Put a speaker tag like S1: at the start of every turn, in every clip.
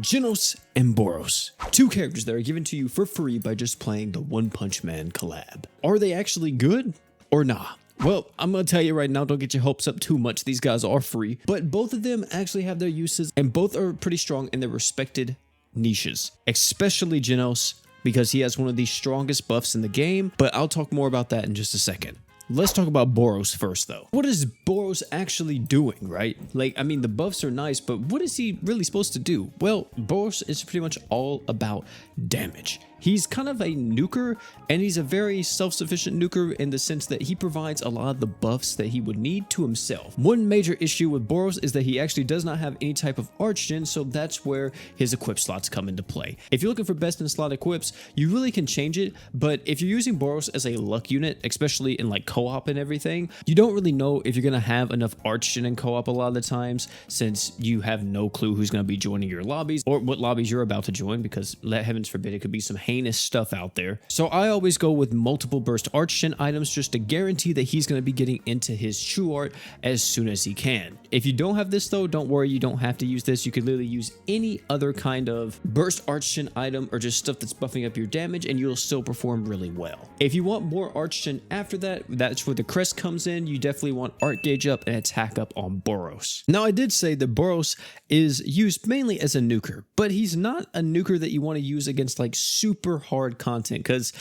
S1: Genos and Boros, two characters that are given to you for free by just playing the One Punch Man collab. Are they actually good or nah? Well, I'm gonna tell you right now, don't get your hopes up too much. These guys are free, but both of them actually have their uses and both are pretty strong in their respected niches, especially Genos because he has one of the strongest buffs in the game, but I'll talk more about that in just a second. Let's talk about Boros first though. What is Boros actually doing, right? Like, I mean, the buffs are nice, but what is he really supposed to do? Well, Boros is pretty much all about damage. He's kind of a nuker, and he's a very self-sufficient nuker in the sense that he provides a lot of the buffs that he would need to himself. One major issue with Boros is that he actually does not have any type of archgen, so that's where his equip slots come into play. If you're looking for best in slot equips, you really can change it, but if you're using Boros as a luck unit, especially in like co-op and everything, you don't really know if you're going to have enough archgen in co-op a lot of the times, since you have no clue who's going to be joining your lobbies or what lobbies you're about to join, because let heavens forbid it could be some heinous stuff out there. So I always go with multiple burst archgen items just to guarantee that he's going to be getting into his true art as soon as he can. If you don't have this though, don't worry, you don't have to use this. You could literally use any other kind of burst archgen item or just stuff that's buffing up your damage and you'll still perform really well. If you want more archgen after that, that's where the crest comes in. You definitely want art gauge up and attack up on Boros. Now I did say that Boros is used mainly as a nuker, but he's not a nuker that you want to use against like super hard content, because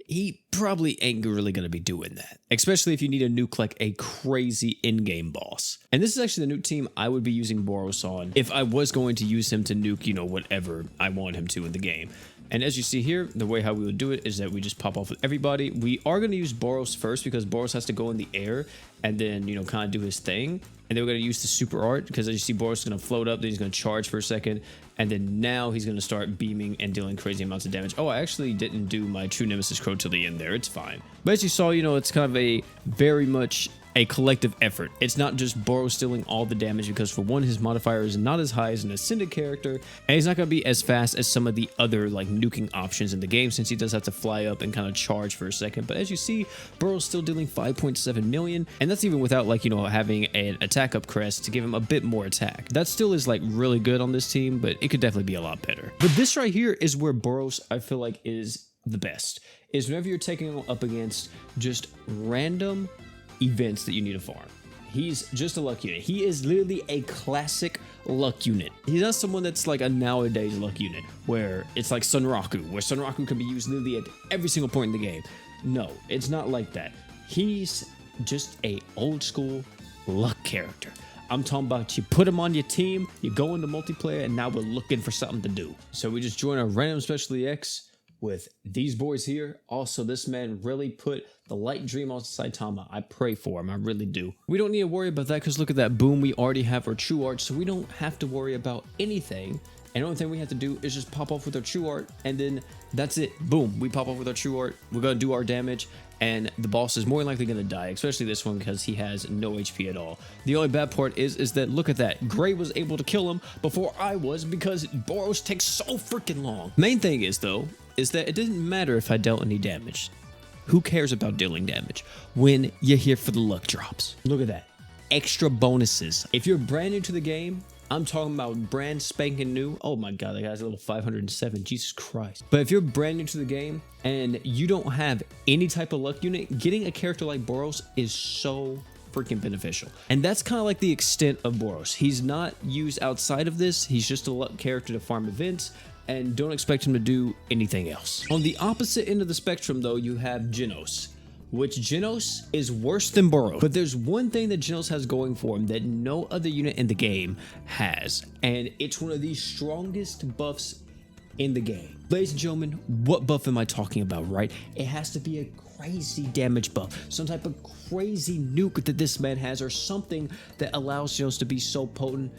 S1: he probably ain't really going to be doing that, especially if you need a nuke like a crazy in-game boss. And this is actually the nuke team I would be using Boros on if I was going to use him to nuke, you know, whatever I want him to in the game. And as you see here, the way how we would do it is that we just pop off with everybody. We are going to use Boros first because Boros has to go in the air and then, you know, kind of do his thing. And then we're going to use the super art because as you see, Boros is going to float up, then he's going to charge for a second. And then now he's going to start beaming and dealing crazy amounts of damage. Oh, I actually didn't do my true Nemesis Crow till the end there. It's fine. But as you saw, you know, it's kind of a very much a collective effort. It's not just Boros stealing all the damage because for one, his modifier is not as high as an Ascended character, and he's not going to be as fast as some of the other like nuking options in the game since he does have to fly up and kind of charge for a second. But as you see, Boros still dealing 5.7 million, and that's even without like, you know, having an attack up crest to give him a bit more attack. That still is like really good on this team, but it could definitely be a lot better. But this right here is where Boros, I feel like, is the best, is whenever you're taking up against just random events that you need to farm. He's just a luck unit. He is literally a classic luck unit. He's not someone that's like a nowadays luck unit where it's like Sunraku, where Sunraku can be used literally at every single point in the game. No, it's not like that. He's just a old school luck character. I'm talking about you put him on your team, you go into multiplayer, and now we're looking for something to do. So we just join a random Specialty X with these boys here. Also, this man really put the light dream on Saitama. I pray for him, I really do. We don't need to worry about that because look at that, boom, we already have our true art, so we don't have to worry about anything. And the only thing we have to do is just pop off with our true art, and then that's it. Boom, we pop off with our true art, we're gonna do our damage, and the boss is more likely gonna die, especially this one because he has no HP at all. The only bad part is that look at that, Gray was able to kill him before I was because Boros takes so freaking long. Main thing is though, is that it doesn't matter if I dealt any damage. Who cares about dealing damage when you're here for the luck drops? Look at that, extra bonuses. If you're brand new to the game, I'm talking about brand spanking new. Oh my god, that guy's a level 507. Jesus Christ. But if you're brand new to the game and you don't have any type of luck unit, getting a character like Boros is so freaking beneficial. And that's kind of like the extent of Boros. He's not used outside of this. He's just a luck character to farm events, and don't expect him to do anything else. On the opposite end of the spectrum though, you have Genos, which Genos is worse than Boros. But there's one thing that Genos has going for him that no other unit in the game has, and it's one of the strongest buffs in the game. Ladies and gentlemen, what buff am I talking about, right? It has to be a crazy damage buff, some type of crazy nuke that this man has, or something that allows Genos to be so potent.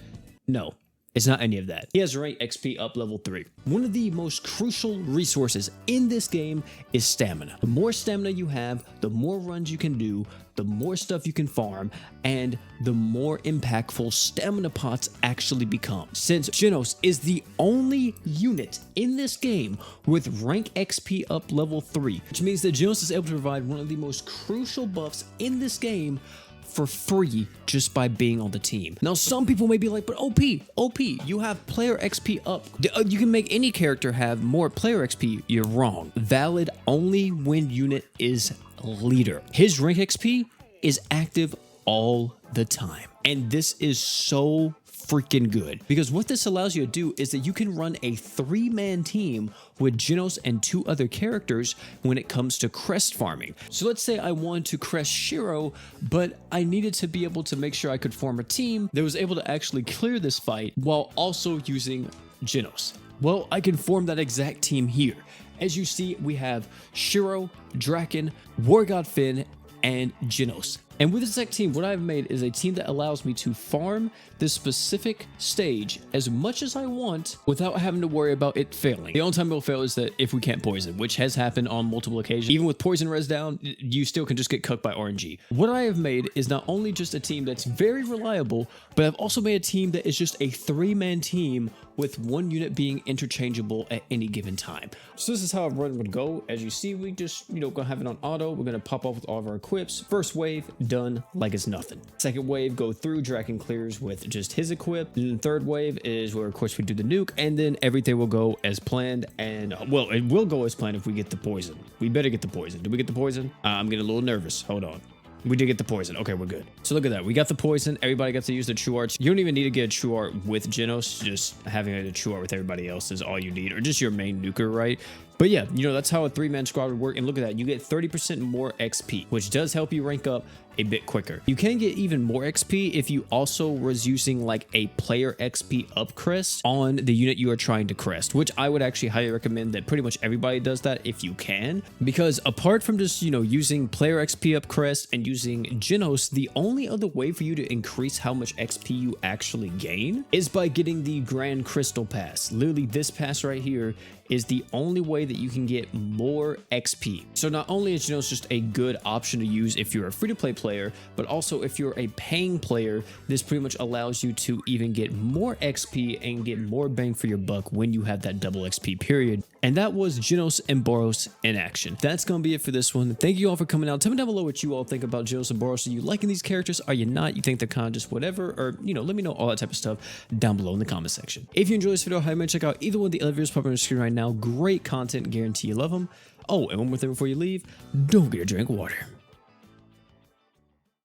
S1: No, it's not any of that. He has rank XP up level 3. One of the most crucial resources in this game is stamina. The more stamina you have, the more runs you can do, the more stuff you can farm, and the more impactful stamina pots actually become. Since Genos is the only unit in this game with rank XP up level 3, which means that Genos is able to provide one of the most crucial buffs in this game for free just by being on the team. Now, some people may be like, but OP, you have player XP up. You can make any character have more player XP. You're wrong. Valid only when unit is leader. His rank XP is active all the time. And this is so freaking good, because what this allows you to do is that you can run a 3-man team with Genos and 2 other characters when it comes to crest farming. So let's say I wanted to crest Shiro, but I needed to be able to make sure I could form a team that was able to actually clear this fight while also using Genos. Well, I can form that exact team here. As you see, we have Shiro, Draken, War God Finn, and Genos. And with this exact team, what I've made is a team that allows me to farm this specific stage as much as I want without having to worry about it failing. The only time it'll fail is that if we can't poison, which has happened on multiple occasions. Even with poison res down, you still can just get cooked by RNG. What I have made is not only just a team that's very reliable, but I've also made a team that is just a 3-man team with 1 unit being interchangeable at any given time. So this is how a run would go. As you see, we just, gonna have it on auto. We're gonna pop off with all of our equips. First wave, done like it's nothing. Second wave, go through, Draken clears with just his equip. And then third wave is where, of course, we do the nuke, and then everything will go as planned. And well, it will go as planned if we get the poison. We better get the poison. Did we get the poison? I'm getting a little nervous. Hold on. We did get the poison. Okay, we're good. So look at that. We got the poison. Everybody got to use the true arts. You don't even need to get a true art with Genos. Just having a true art with everybody else is all you need, or just your main nuker, right? But yeah, that's how a 3-man squad would work. And look at that. You get 30% more XP, which does help you rank up a bit quicker. You can get even more XP if you also was using like a player XP up crest on the unit you are trying to crest, which I would actually highly recommend that pretty much everybody does that if you can, because apart from just, using player XP up crest and using Genos, the only other way for you to increase how much XP you actually gain is by getting the Grand Crystal Pass. Literally, this pass right here is the only way that you can get more XP. So not only is Genos just a good option to use if you're a free-to-play player, but also if you're a paying player, this pretty much allows you to even get more XP and get more bang for your buck when you have that double XP period. And that was Genos and Boros in action. That's gonna be it for this one. Thank you all for coming out. Tell me down below what you all think about Genos and Boros. Are you liking these characters? Are you not? You think they're kind of just whatever? Or, let me know all that type of stuff down below in the comment section. If you enjoyed this video, I might check out either one of the other videos popping on the screen right now. Great content, guarantee you love them. Oh, and one more thing before you leave, don't forget to drink water.